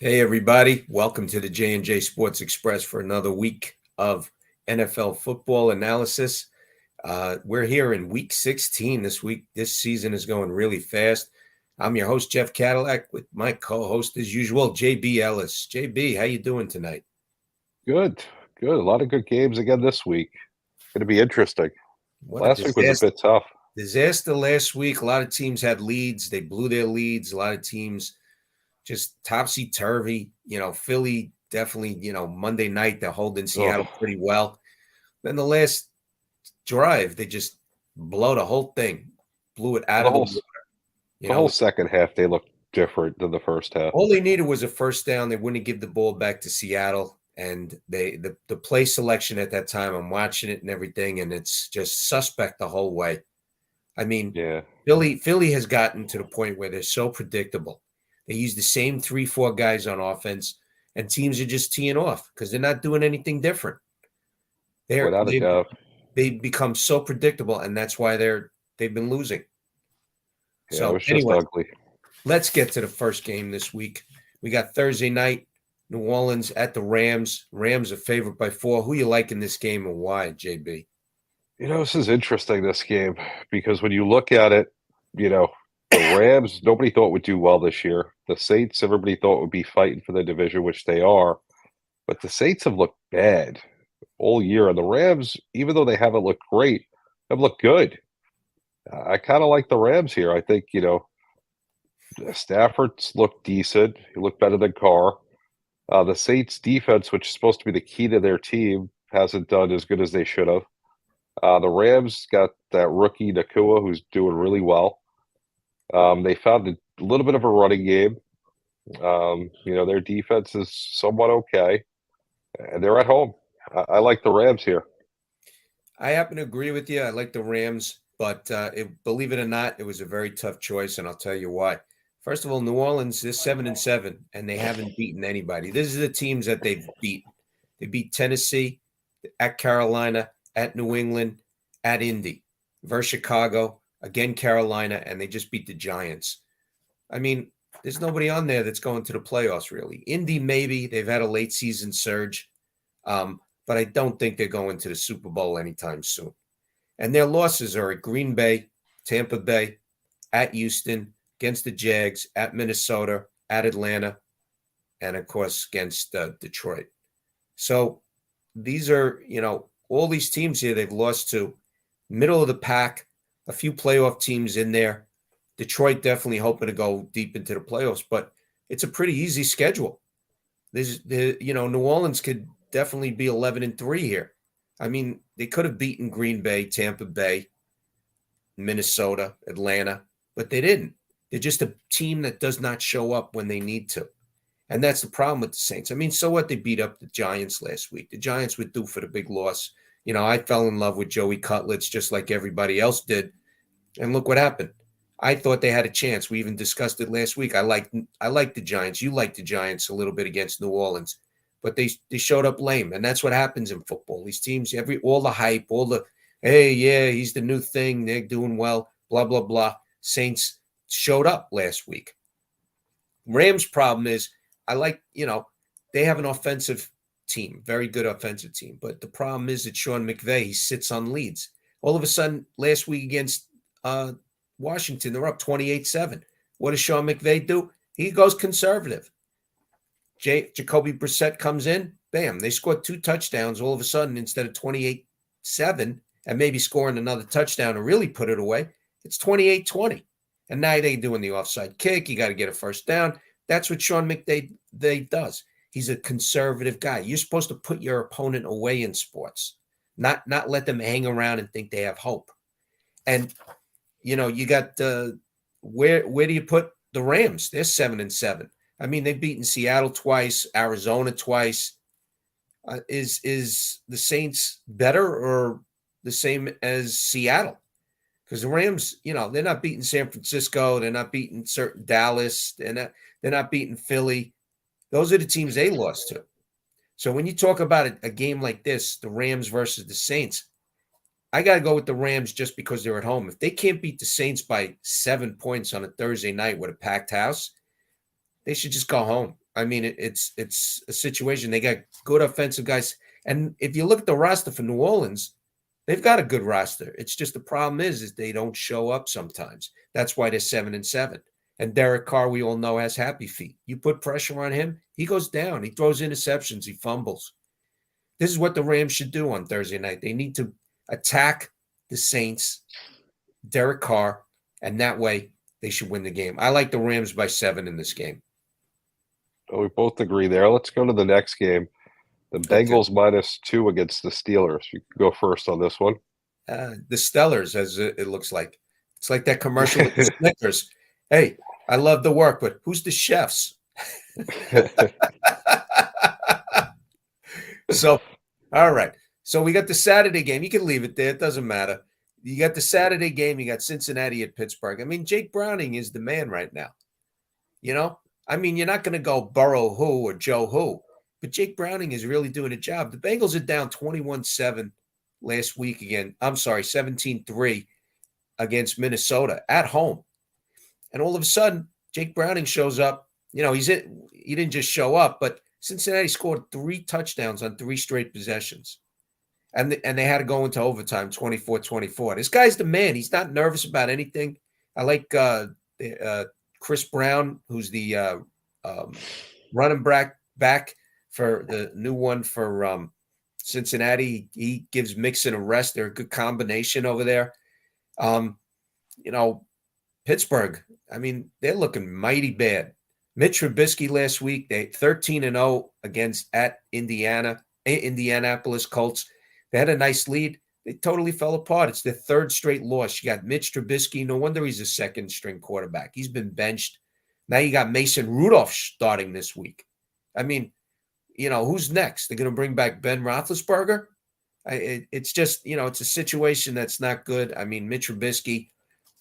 Hey everybody, welcome to the J&J Sports Express for another week of NFL football analysis. We're here in week 16 this week. This season is going really fast. I'm your host, Jeff Cadillac, with my co-host as usual, JB Ellis. JB, how you doing tonight? Good, good. A lot of good games again this week. Going to be interesting. What a Last week was a bit tough. disaster last week. A lot of teams had leads. They blew their leads. A lot of teams just topsy-turvy. Philly definitely, Monday night, they're holding Seattle Oh, pretty well. Then the last drive, they just blow the whole thing, blew it out the of the whole water. You the whole know, second half they looked different than the first half. all they needed was a first down. They wouldn't give the ball back to Seattle. And the play selection at that time, I'm watching it and everything, and it's just suspect the whole way. I mean, Yeah, Philly has gotten to the point where they're so predictable. They use the same 3-4 guys on offense, and teams are just teeing off because they're not doing anything different. They're without a they doubt. they become so predictable, and that's why they've been losing. Yeah, it So was just anyway, ugly. let's get to the first game this week. We got Thursday night, New Orleans at the Rams. Rams are favored by 4. Who you like in this game and why, JB? This is interesting, this game, because when you look at it, you know, the Rams, nobody thought would do well this year. The Saints, everybody thought would be fighting for the division, which they are. But the Saints have looked bad all year. And the Rams, even though they haven't looked great, have looked good. I kind of like the Rams here. I think, Stafford's looked decent. He looked better than Carr. The Saints defense, which is supposed to be the key to their team, hasn't done as good as they should have. The Rams got that rookie Nakua, who's doing really well. They found a little bit of a running game. Their defense is somewhat okay, and they're at home. I like the Rams here. I happen to agree with you. I like the Rams, but believe it or not, it was a very tough choice, and I'll tell you why. First of all, New Orleans is 7-7, and they haven't beaten anybody. These are the teams that they've beat. They beat Tennessee, at Carolina, at New England, at Indy, versus Chicago, again Carolina, and they just beat the Giants. I mean, there's nobody on there that's going to the playoffs, really. Indy, maybe. They've had a late season surge. But I don't think they're going to the Super Bowl anytime soon. And their losses are at Green Bay, Tampa Bay, at Houston, against the Jags, at Minnesota, at Atlanta, and of course against Detroit. So these are, all these teams here they've lost to. Middle of the pack, a few playoff teams in there. Detroit definitely hoping to go deep into the playoffs, but it's a pretty easy schedule. New Orleans could definitely be 11-3 here. I mean, they could have beaten Green Bay, Tampa Bay, Minnesota, Atlanta, but they didn't. They're just a team that does not show up when they need to. And that's the problem with the Saints. I mean, so what? They beat up the Giants last week. The Giants were due for the big loss. I fell in love with Joey Cutlets just like everybody else did. And look what happened. I thought they had a chance. We even discussed it last week. I like the Giants. You like the Giants a little bit against New Orleans, but they showed up lame, and that's what happens in football. These teams, all the hype, all the hey, yeah, he's the new thing. They're doing well. Blah blah blah. Saints showed up last week. Rams' problem is they have an offensive team, very good offensive team, but the problem is that Sean McVay he sits on leads. All of a sudden, last week against Washington, they're up 28-7. What does Sean McVay do? He goes conservative. Jacoby Brissett comes in, bam, they scored 2 touchdowns all of a sudden instead of 28-7 and maybe scoring another touchdown to really put it away. It's 28-20. And now they're doing the offside kick. You got to get a first down. That's what Sean McVay does. He's a conservative guy. You're supposed to put your opponent away in sports, not let them hang around and think they have hope. And you got where do you put the Rams? They're 7-7. I mean, they've beaten Seattle twice, Arizona twice. Is the Saints better or the same as Seattle? Because the Rams, they're not beating San Francisco, they're not beating certain Dallas, they're not beating Philly. Those are the teams they lost to. So when you talk about a game like this, the Rams versus the Saints, I got to go with the Rams just because they're at home. If they can't beat the Saints by 7 points on a Thursday night with a packed house, they should just go home. I mean, it's a situation. They got good offensive guys. And if you look at the roster for New Orleans, they've got a good roster. It's just the problem is they don't show up sometimes. That's why they're 7-7. And Derek Carr, we all know, has happy feet. You put pressure on him, he goes down. He throws interceptions. He fumbles. This is what the Rams should do on Thursday night. They need to attack the Saints, Derek Carr, and that way they should win the game. I like the Rams by 7 in this game. Oh, we both agree there. Let's go to the next game. The Bengals -2 against the Steelers. You can go first on this one. The Stellars, as it looks like. It's like that commercial with the Snickers. Hey, I love the work, but who's the chefs? So, all right. So we got the Saturday game. You can leave it there. It doesn't matter. You got the Saturday game. You got Cincinnati at Pittsburgh. I mean, Jake Browning is the man right now. You know? I mean, you're not going to go Burrow who or Joe who, but Jake Browning is really doing a job. The Bengals are down 21-7 last week again. I'm sorry, 17-3 against Minnesota at home. And all of a sudden, Jake Browning shows up. You know, he didn't just show up, but Cincinnati scored 3 touchdowns on 3 straight possessions. And they had to go into overtime 24-24. This guy's the man. He's not nervous about anything. I like Chris Brown, who's the running back for the new one for Cincinnati. He gives Mixon a rest. They're a good combination over there. You know, Pittsburgh, I mean, they're looking mighty bad. Mitch Trubisky last week, they 13-0 against at Indianapolis Colts. They had a nice lead. They totally fell apart. It's their 3rd straight loss. You got Mitch Trubisky. No wonder he's a 2nd-string quarterback. He's been benched. Now you got Mason Rudolph starting this week. I mean, you know, who's next? They're going to bring back Ben Roethlisberger? It's just, you know, it's a situation that's not good. I mean, Mitch Trubisky,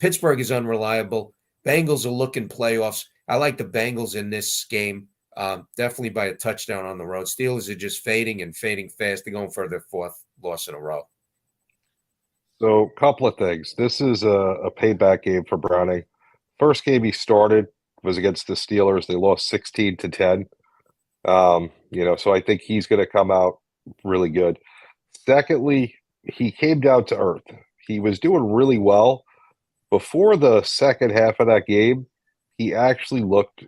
Pittsburgh is unreliable. Bengals are looking playoffs. I like the Bengals in this game, definitely by a touchdown on the road. Steelers are just fading fast. They're going for their 4th loss in a row. So, a couple of things. This is a payback game for Browning. First game he started was against the Steelers. They lost 16-10. You know, so I think he's going to come out really good. Secondly, he came down to earth. He was doing really well. Before the second half of that game, he actually looked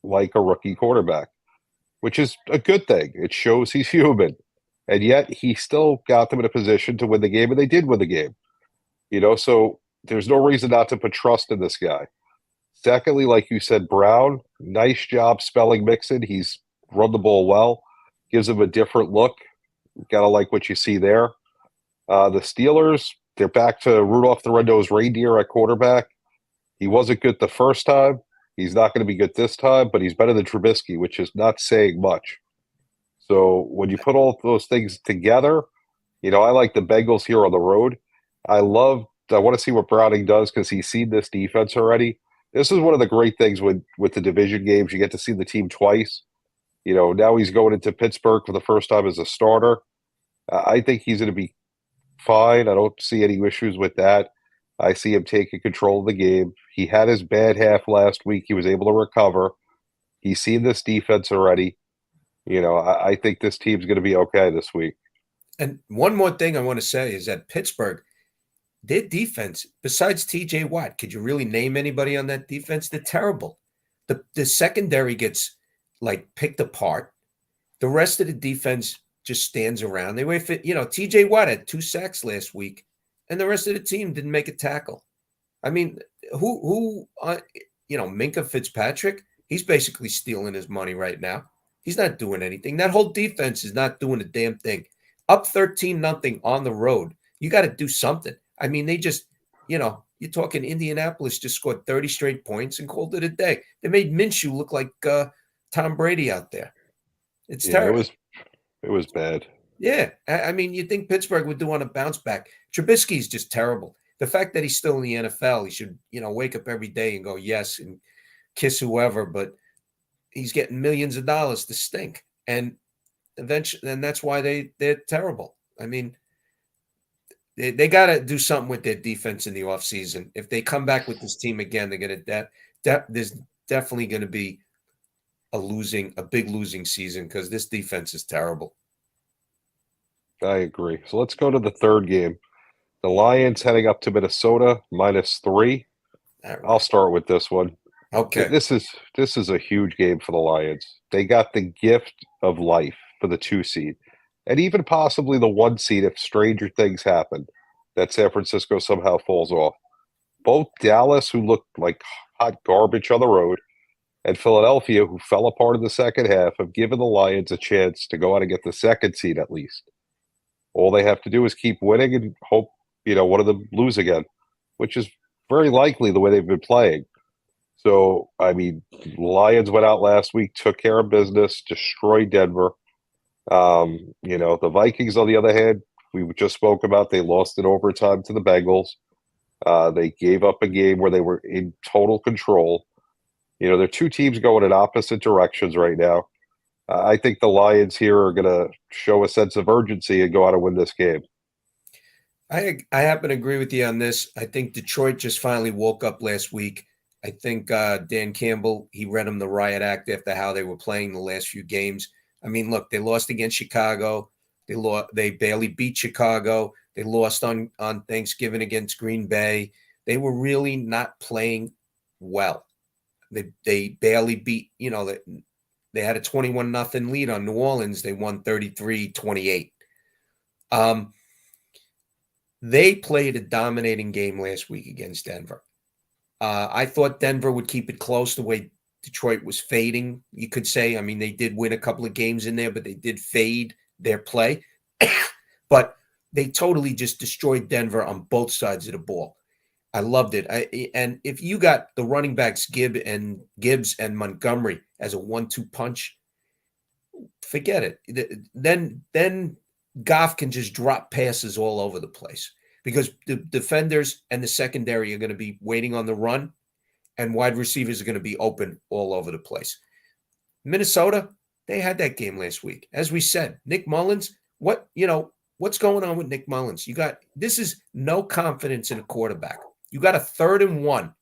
like a rookie quarterback, which is a good thing. It shows he's human. And yet he still got them in a position to win the game, and they did win the game. You know, so there's no reason not to put trust in this guy. Secondly, like you said, Brown, nice job spelling Mixon. He's run the ball well, gives him a different look. Gotta like what you see there. The Steelers, they're back to Rudolph the Red-Nosed Reindeer at quarterback. He wasn't good the first time. He's not going to be good this time, but he's better than Trubisky, which is not saying much. So when you put all those things together, you know, I like the Bengals here on the road. I want to see what Browning does because he's seen this defense already. This is one of the great things with the division games. You get to see the team twice. You know, now he's going into Pittsburgh for the first time as a starter. I think he's going to be fine. I don't see any issues with that. I see him taking control of the game. He had his bad half last week. He was able to recover. He's seen this defense already. You know, I think this team's going to be okay this week. And one more thing I want to say is that Pittsburgh, their defense, besides TJ Watt, could you really name anybody on that defense? They're terrible. The secondary gets like picked apart. The rest of the defense just stands around. They wait for, you know, TJ Watt had 2 sacks last week, and the rest of the team didn't make a tackle. I mean, who you know, Minka Fitzpatrick, he's basically stealing his money right now. He's not doing anything. That whole defense is not doing a damn thing. Up 13-0 on the road. You got to do something. I mean, they just, you know, you're talking Indianapolis just scored 30 straight points and called it a day. They made Minshew look like Tom Brady out there. It's terrible. It was bad. Yeah. I mean, you think Pittsburgh would do on a bounce back. Trubisky's just terrible. The fact that he's still in the NFL, he should, you know, wake up every day and go, yes, and kiss whoever, but he's getting millions of dollars to stink. And eventually, and that's why they're terrible. I mean, they got to do something with their defense in the offseason. If they come back with this team again, they're going to there's definitely going to be a big losing season because this defense is terrible. I agree. So let's go to the third game. The Lions heading up to Minnesota, -3. All I'll right. start with this one. Okay. This is a huge game for the Lions. They got the gift of life for the 2 seed, and even possibly the 1 seed if stranger things happen, that San Francisco somehow falls off. Both Dallas, who looked like hot garbage on the road, and Philadelphia, who fell apart in the second half, have given the Lions a chance to go out and get the 2nd seed at least. All they have to do is keep winning and hope, one of them lose again, which is very likely the way they've been playing. So, I mean, Lions went out last week, took care of business, destroyed Denver. The Vikings, on the other hand, we just spoke about, they lost in overtime to the Bengals. They gave up a game where they were in total control. They're 2 teams going in opposite directions right now. I think the Lions here are going to show a sense of urgency and go out and win this game. I happen to agree with you on this. I think Detroit just finally woke up last week. I think Dan Campbell, he read them the riot act after how they were playing the last few games. I mean, look, they lost against Chicago. They barely beat Chicago. They lost on Thanksgiving against Green Bay. They were really not playing well. They barely beat, they had a 21-0 lead on New Orleans. They won 33-28. They played a dominating game last week against Denver. I thought Denver would keep it close the way Detroit was fading, you could say. I mean, they did win a couple of games in there, but they did fade their play. But they totally just destroyed Denver on both sides of the ball. I loved it. And if you got the running backs Gibbs and Montgomery as a 1-2 punch, forget it. Then Goff can just drop passes all over the place because the defenders and the secondary are going to be waiting on the run, and wide receivers are going to be open all over the place. Minnesota, they had that game last week. As we said, Nick Mullins, what's going on with Nick Mullins? This is no confidence in a quarterback. You got a 3rd and 1.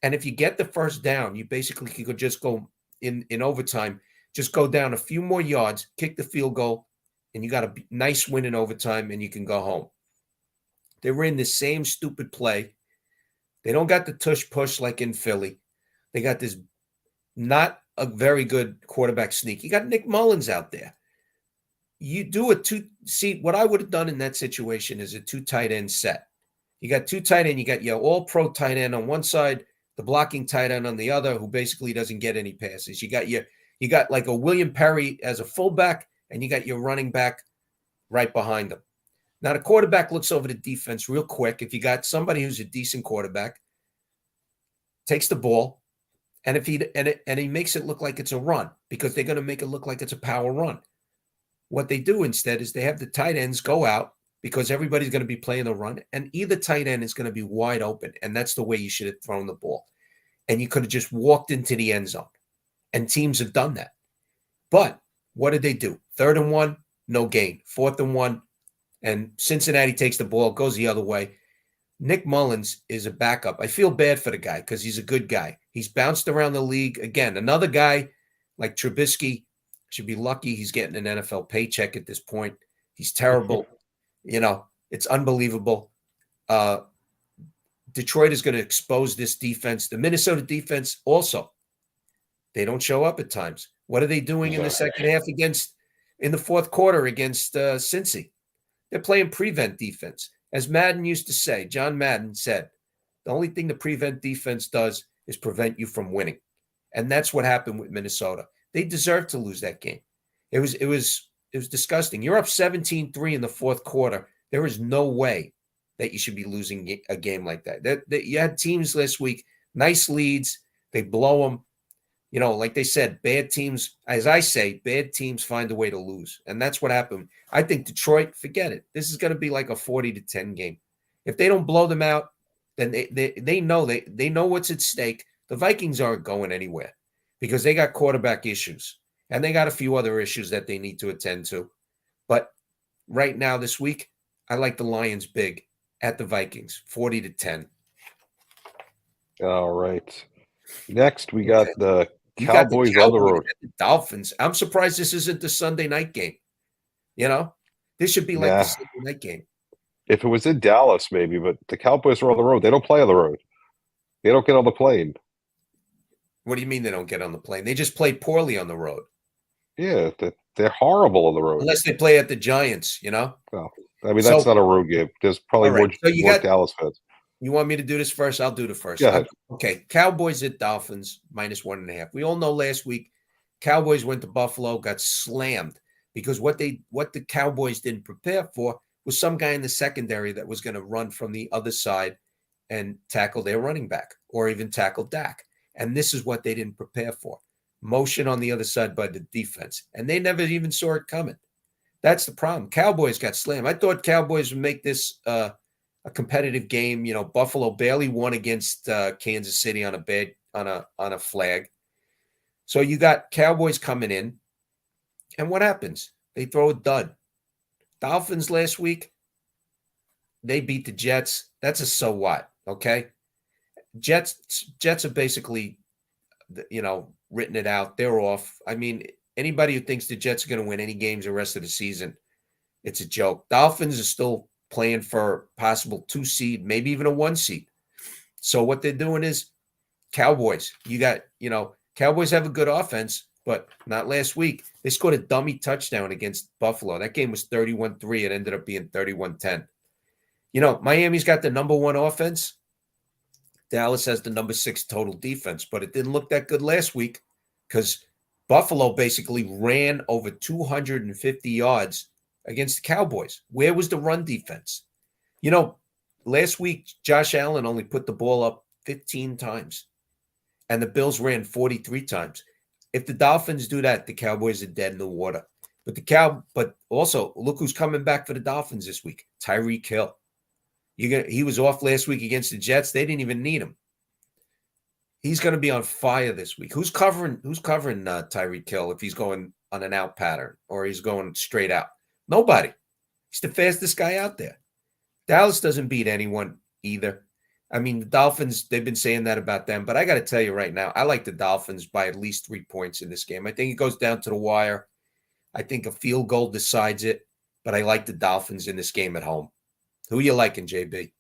And if you get the first down, you basically could just go in overtime, just go down a few more yards, kick the field goal, and you got a nice win in overtime, and you can go home. They were in the same stupid play. They don't got the tush push like in Philly. They got this not a very good quarterback sneak. You got Nick Mullins out there. You do what I would have done in that situation is a 2 tight end set. You got 2 tight end. You got your all-pro tight end on one side, the blocking tight end on the other, who basically doesn't get any passes. You got like a William Perry as a fullback, and you got your running back right behind him. Now, the quarterback looks over the defense real quick. If you got somebody who's a decent quarterback, takes the ball, and he makes it look like it's a run because they're going to make it look like it's a power run. What they do instead is they have the tight ends go out because everybody's going to be playing the run, and either tight end is going to be wide open, and that's the way you should have thrown the ball. And you could have just walked into the end zone, and teams have done that. But what did they do? 3rd and 1, no gain. 4th and 1, and Cincinnati takes the ball, goes the other way. Nick Mullins is a backup. I feel bad for the guy because he's a good guy. He's bounced around the league. Again, another guy like Trubisky should be lucky he's getting an NFL paycheck at this point. He's terrible. It's unbelievable. Detroit is going to expose this defense. The Minnesota defense also, they don't show up at times. What are they doing in the second half in the 4th quarter against Cincy? They're playing prevent defense. As Madden used to say, John Madden said, the only thing the prevent defense does is prevent you from winning. And that's what happened with Minnesota. They deserved to lose that game. It was disgusting. You're up 17-3 in the 4th quarter. There is no way that you should be losing a game like that. You had teams last week, nice leads. They blow them. Like they said, bad teams, as I say, bad teams find a way to lose. And that's what happened. I think Detroit, forget it. This is going to be like a 40-10 game. If they don't blow them out, then they know what's at stake. The Vikings aren't going anywhere because they got quarterback issues. And they got a few other issues that they need to attend to. But right now, this week, I like the Lions big at the Vikings, 40-10. All right. Next, we got the You got the Cowboys on the Cowboys road. and the Dolphins. I'm surprised this isn't the Sunday night game. You know, this should be like the Nah, Sunday night game. if it was in Dallas, maybe, but the Cowboys are on the road. They don't play on the road. They don't get on the plane. What do you mean they don't get on the plane? They just play poorly on the road. Yeah, they're horrible on the road. Unless they play at the Giants, you know? Well, I mean, that's So, not a road game. There's probably all right. So more Dallas fans. you want me to do this first? I'll do the first. Go ahead. Okay. Cowboys at Dolphins, -1.5. We all know last week, Cowboys went to Buffalo, got slammed because what the Cowboys didn't prepare for was some guy in the secondary that was going to run from the other side and tackle their running back or even tackle Dak. And this is what they didn't prepare for. Motion on the other side by the defense. And they never even saw it coming. That's the problem. Cowboys got slammed. I thought Cowboys would make this a competitive game. You know, Buffalo barely won against Kansas City on a flag. So you got Cowboys coming in, and what happens? They throw a dud. Dolphins last week, they beat the Jets. That's a so what, okay? Jets are basically, written it out. They're off. I mean, anybody who thinks the Jets are going to win any games the rest of the season, it's a joke. Dolphins are still playing for possible 2 seed, maybe even a 1 seed. So what they're doing is Cowboys. Cowboys have a good offense, but not last week. They scored a dummy touchdown against Buffalo. That game was 31-3. It ended up being 31-10. Miami's got the number 1 offense. Dallas has the number 6 total defense, but it didn't look that good last week because Buffalo basically ran over 250 yards against the Cowboys. Where was the run defense? Last week, Josh Allen only put the ball up 15 times, and the Bills ran 43 times. If the Dolphins do that, the Cowboys are dead in the water. But also, look who's coming back for the Dolphins this week. Tyreek Hill. He was off last week against the Jets. They didn't even need him. He's going to be on fire this week. Who's covering Tyreek Hill if he's going on an out pattern or he's going straight out? Nobody. He's the fastest guy out there. Dallas doesn't beat anyone either. I mean, the Dolphins, they've been saying that about them, but I got to tell you right now, I like the Dolphins by at least 3 points in this game. I think it goes down to the wire. I think a field goal decides it, but I like the Dolphins in this game at home. Who are you liking, JB?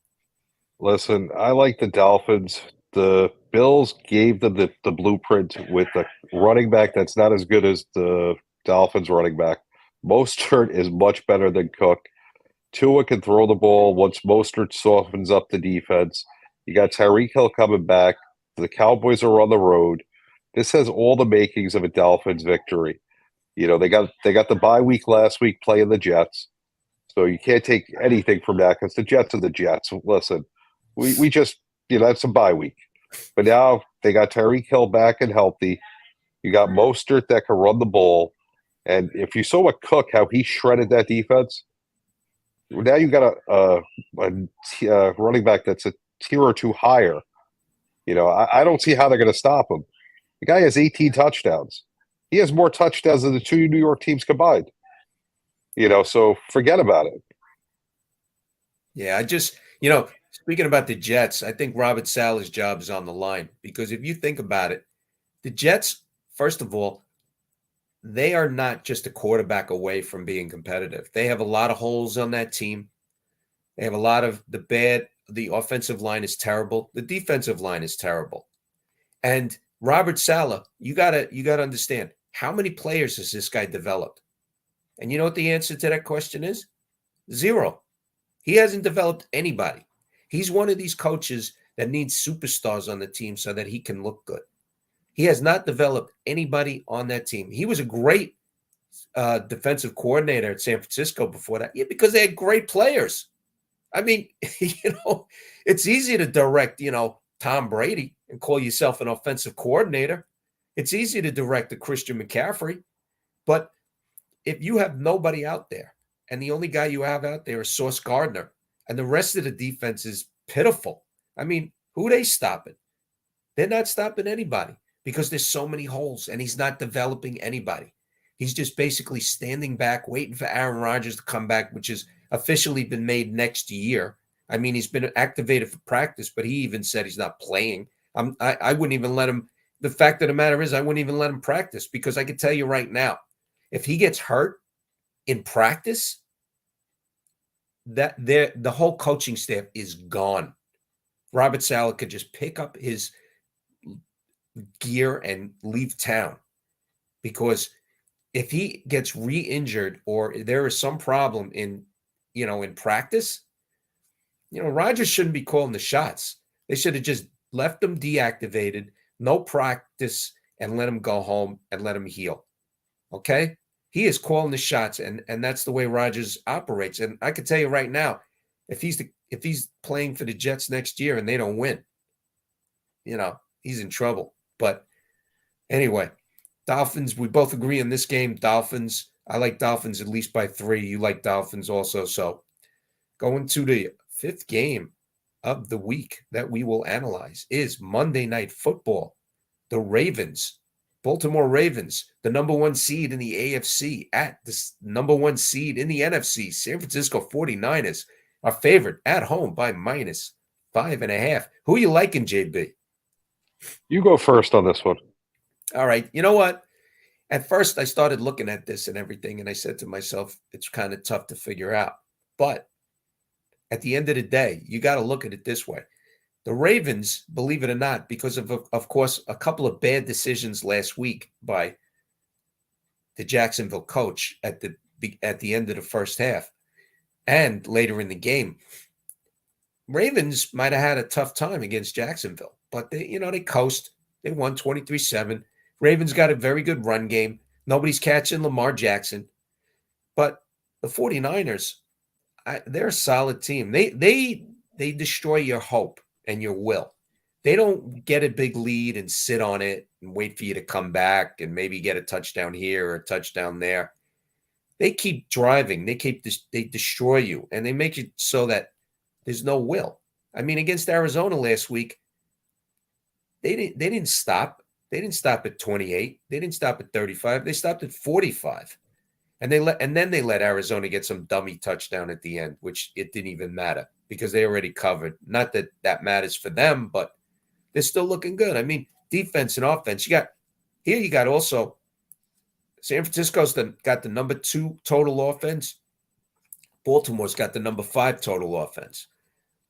Listen, I like the Dolphins. The Bills gave them the blueprint with a running back that's not as good as the Dolphins running back. Mostert is much better than Cook. Tua can throw the ball once Mostert softens up the defense. You got Tyreek Hill coming back. The Cowboys are on the road. This has all the makings of a Dolphins victory. They got the bye week last week playing the Jets. So you can't take anything from that because the Jets are the Jets. Listen, we just, that's a bye week. But now they got Tyreek Hill back and healthy. You got Mostert that can run the ball. And if you saw what Cook, how he shredded that defense, now you got a running back that's a tier or two higher. I don't see how they're going to stop him. The guy has 18 touchdowns. He has more touchdowns than the 2 New York teams combined. So forget about it. Yeah, speaking about the Jets, I think Robert Saleh's job is on the line because if you think about it, the Jets, first of all, they are not just a quarterback away from being competitive. They have a lot of holes on that team. They have a lot of the offensive line is terrible. The defensive line is terrible. And Robert Saleh, you gotta understand, how many players has this guy developed? And you know what the answer to that question is? 0. He hasn't developed anybody. He's one of these coaches that needs superstars on the team so that he can look good. He has not developed anybody on that team. He was a great defensive coordinator at San Francisco before that. Yeah, because they had great players. I mean, it's easy to direct, Tom Brady and call yourself an offensive coordinator. It's easy to direct a Christian McCaffrey. But if you have nobody out there and the only guy you have out there is Sauce Gardner and the rest of the defense is pitiful, I mean, who are they stopping? They're not stopping anybody because there's so many holes and he's not developing anybody. He's just basically standing back, waiting for Aaron Rodgers to come back, which has officially been made next year. I mean, he's been activated for practice, but he even said he's not playing. I wouldn't even let him the fact of the matter is I wouldn't even let him practice because I can tell you right now, if he gets hurt in practice, the whole coaching staff is gone. Robert Saleh could just pick up his gear and leave town because if he gets re-injured or there is some problem in practice, Rodgers shouldn't be calling the shots. They should have just left him deactivated, no practice, and let him go home and let him heal. Okay? He is calling the shots, and that's the way Rodgers operates. And I can tell you right now, if he's playing for the Jets next year and they don't win, he's in trouble. But anyway, Dolphins, we both agree in this game. Dolphins, I like Dolphins at least by 3. You like Dolphins also. So going to the 5th game of the week that we will analyze is Monday Night Football. The Ravens, Baltimore Ravens, the number 1 seed in the AFC at the number 1 seed in the NFC. San Francisco 49ers are favored at home by -5.5. Who are you liking, JB? You go first on this one. All right. You know what? At first, I started looking at this and everything, and I said to myself, it's kind of tough to figure out. But at the end of the day, you got to look at it this way. The Ravens, believe it or not, because of course, a couple of bad decisions last week by the Jacksonville coach at the end of the first half and later in the game, Ravens might have had a tough time against Jacksonville, but they coast. They won 23-7. Ravens got a very good run game. Nobody's catching Lamar Jackson. But the 49ers, they're a solid team. They destroy your hope and your will. They don't get a big lead and sit on it and wait for you to come back and maybe get a touchdown here or a touchdown there. They keep driving. They destroy you, and they make it so that there's no will. I mean, against Arizona last week, they didn't stop. They didn't stop at 28. They didn't stop at 35. They stopped at 45. And then they let Arizona get some dummy touchdown at the end, which it didn't even matter because they already covered. Not that that matters for them, but they're still looking good. I mean, defense and offense. You got also San Francisco's got the number 2 total offense. Baltimore's got the number 5 total offense.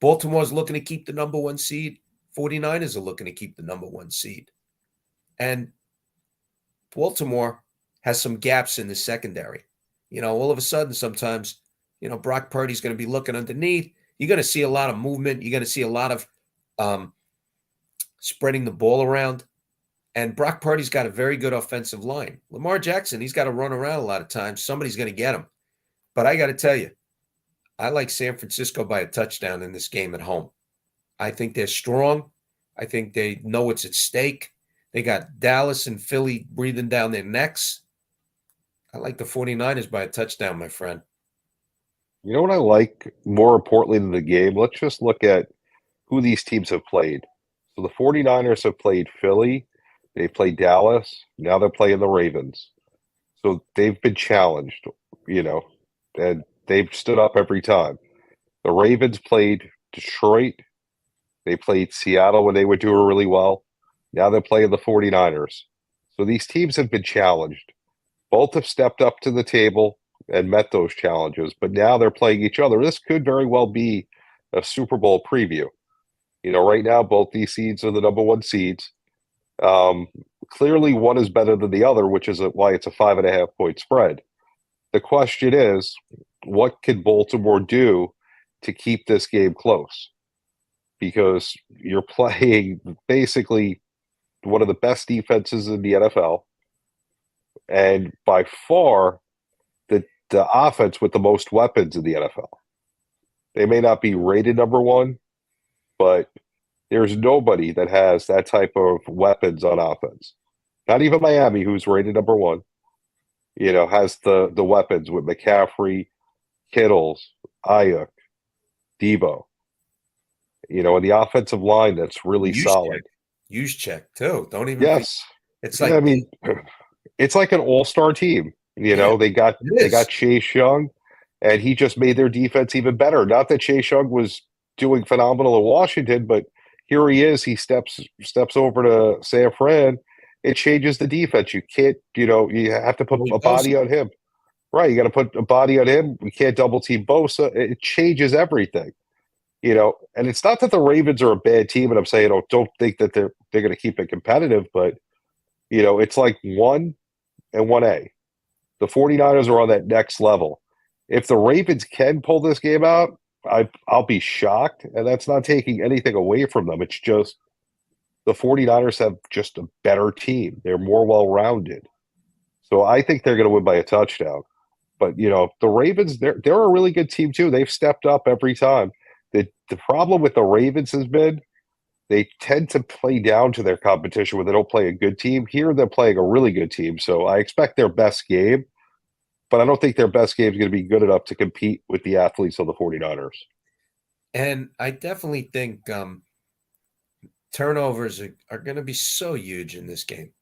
Baltimore's looking to keep the number 1 seed. 49ers are looking to keep the number 1 seed. And Baltimore has some gaps in the secondary. All of a sudden, sometimes, Brock Purdy's going to be looking underneath. You're going to see a lot of movement. You're going to see a lot of spreading the ball around. And Brock Purdy's got a very good offensive line. Lamar Jackson, he's got to run around a lot of times. Somebody's going to get him. But I got to tell you, I like San Francisco by a touchdown in this game at home. I think they're strong. I think they know what's at stake. They got Dallas and Philly breathing down their necks. I like the 49ers by a touchdown, my friend. You know what I like more importantly than the game? Let's just look at who these teams have played. So the 49ers have played Philly. They played Dallas. Now they're playing the Ravens. So they've been challenged, and they've stood up every time. The Ravens played Detroit. They played Seattle when they were doing really well. Now they're playing the 49ers. So these teams have been challenged. Both have stepped up to the table and met those challenges, but now they're playing each other. This could very well be a Super Bowl preview. Right now, both these seeds are the number 1 seeds. Clearly, one is better than the other, which is why it's a 5.5-point spread. The question is, what can Baltimore do to keep this game close? Because you're playing basically one of the best defenses in the NFL, and by far the offense with the most weapons in the NFL. They may not be rated number 1, but there's nobody that has that type of weapons on offense. Not even Miami, who's rated number 1, has the weapons with McCaffrey, Kittles, Ayuk, Debo. And the offensive line that's really solid. Use check too. Don't even. Yes, it's like it's like an all-star team. They got Chase Young, and he just made their defense even better. Not that Chase Young was doing phenomenal in Washington, but here he is. He steps over to San Fran. It changes the defense. You can't, you have to put Joey a Bosa. body on him. Right. You got to put a body on him. We can't double team Bosa. It changes everything. And it's not that the Ravens are a bad team, and I'm saying, don't think that they're going to keep it competitive, but it's like 1 and 1A. The 49ers are on that next level. If the Ravens can pull this game out, I'll be shocked, and that's not taking anything away from them. It's just the 49ers have just a better team. They're more well-rounded. So I think they're going to win by a touchdown. But, the Ravens, they're a really good team too. They've stepped up every time. The problem with the Ravens has been they tend to play down to their competition when they don't play a good team. Here they're playing a really good team. So I expect their best game, but I don't think their best game is going to be good enough to compete with the athletes of the 49ers. And I definitely think turnovers are going to be so huge in this game.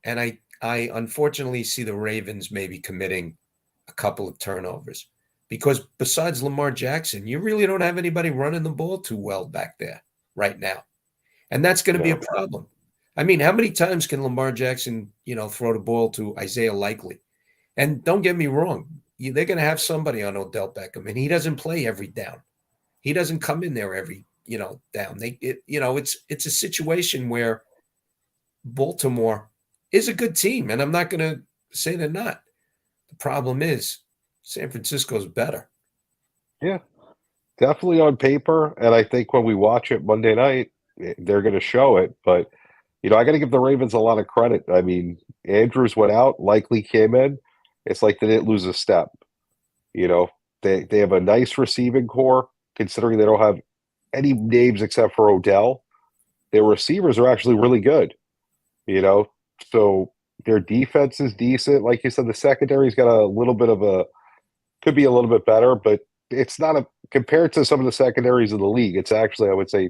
And I unfortunately see the Ravens maybe committing a couple of turnovers because besides Lamar Jackson, you really don't have anybody running the ball too well back there right now. And that's going to be a problem. I mean, how many times can Lamar Jackson, throw the ball to Isaiah Likely? And don't get me wrong, they're going to have somebody on Odell Beckham, and he doesn't play every down. He doesn't come in there every, down. It's a situation where Baltimore is a good team, and I'm not going to say they're not. The problem is San Francisco's better. Yeah, definitely on paper. And I think when we watch it Monday night, they're going to show it. But, I got to give the Ravens a lot of credit. I mean, Andrews went out, Likely came in. It's like they didn't lose a step. They have a nice receiving core, considering they don't have any names except for Odell. Their receivers are actually really good. So their defense is decent. Like you said, the secondary's got a little bit of could be a little bit better, but it's not compared to some of the secondaries in the league. It's actually, I would say,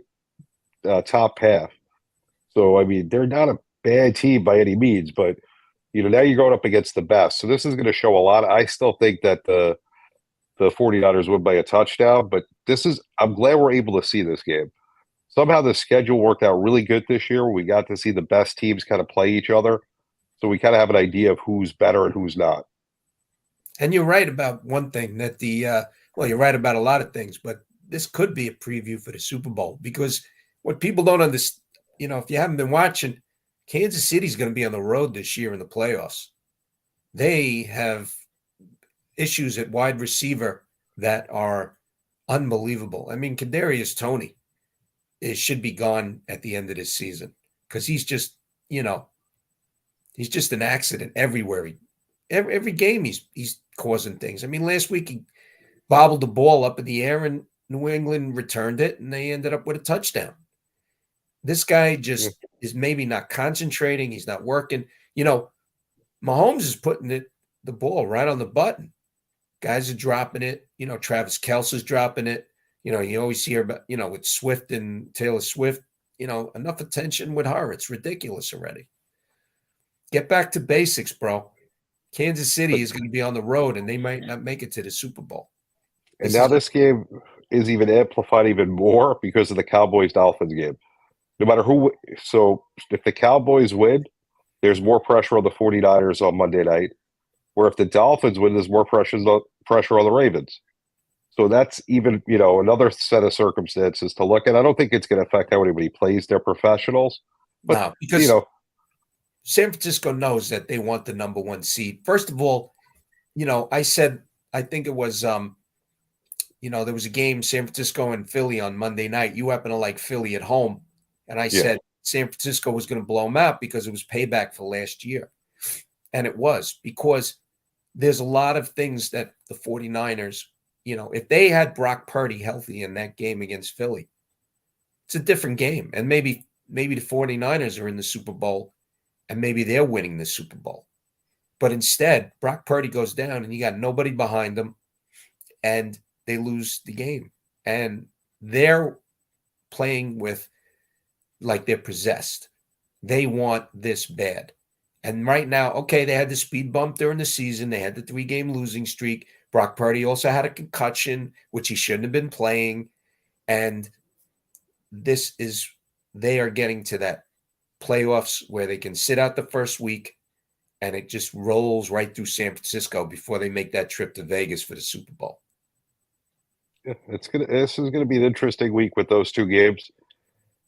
top half. So, I mean, they're not a bad team by any means, but, now you're going up against the best. So this is going to show a lot. I still think that the 49ers win by a touchdown, but I'm glad we're able to see this game. Somehow the schedule worked out really good this year. We got to see the best teams kind of play each other. So we kind of have an idea of who's better and who's not. And you're right about one thing that you're right about a lot of things, but this could be a preview for the Super Bowl because what people don't understand, if you haven't been watching, Kansas City's going to be on the road this year in the playoffs. They have issues at wide receiver that are unbelievable. I mean, Kadarius Toney should be gone at the end of this season because he's just an accident everywhere. Every game he's causing things. I mean, last week he bobbled the ball up in the air and New England returned it and they ended up with a touchdown. This guy just is maybe not concentrating. He's not working. Mahomes is putting the ball right on the button. Guys are dropping it. Travis Kelce's dropping it. You always hear about, with Swift and Taylor Swift, enough attention with her. It's ridiculous already. Get back to basics, bro. Kansas City is going to be on the road, and they might not make it to the Super Bowl. And now this game is even amplified even more because of the Cowboys-Dolphins game. No matter who – so if the Cowboys win, there's more pressure on the 49ers on Monday night, where if the Dolphins win, there's more pressure on the Ravens. So that's even, another set of circumstances to look at. I don't think it's going to affect how anybody plays. They're professionals. But, no, because San Francisco knows that they want the number one seed. First of all, I think it was, there was a game, San Francisco and Philly on Monday night. You happen to like Philly at home. And I said San Francisco was going to blow them out because it was payback for last year. And it was because there's a lot of things that the 49ers, if they had Brock Purdy healthy in that game against Philly, it's a different game. And maybe the 49ers are in the Super Bowl and maybe they're winning the Super Bowl. But instead, Brock Purdy goes down and you got nobody behind them and they lose the game. And they're playing with like they're possessed. They want this bad. And right now, okay, they had the speed bump during the season. They had the 3-game losing streak. Brock Purdy also had a concussion, which he shouldn't have been playing. And this is they are getting to that playoffs where they can sit out the first week and it just rolls right through San Francisco before they make that trip to Vegas for the Super Bowl. Yeah, this is gonna be an interesting week with those two games.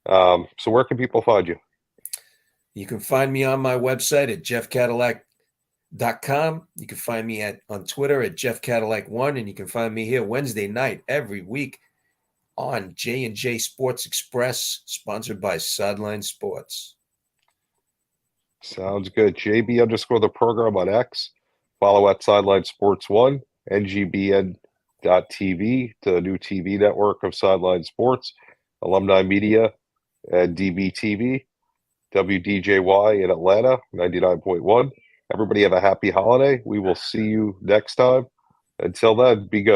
So where can people find you? You can find me on my website at jeffcadillac.com. You can find me on Twitter at jeffcadillac1, and you can find me here Wednesday night every week on J&J Sports Express, sponsored by Sideline Sports. Sounds good. JB underscore the program on X. Follow at Sideline Sports 1, NGBN.TV, the new TV network of Sideline Sports, Alumni Media, and DBTV, WDJY in Atlanta, 99.1. Everybody have a happy holiday. We will see you next time. Until then, be good.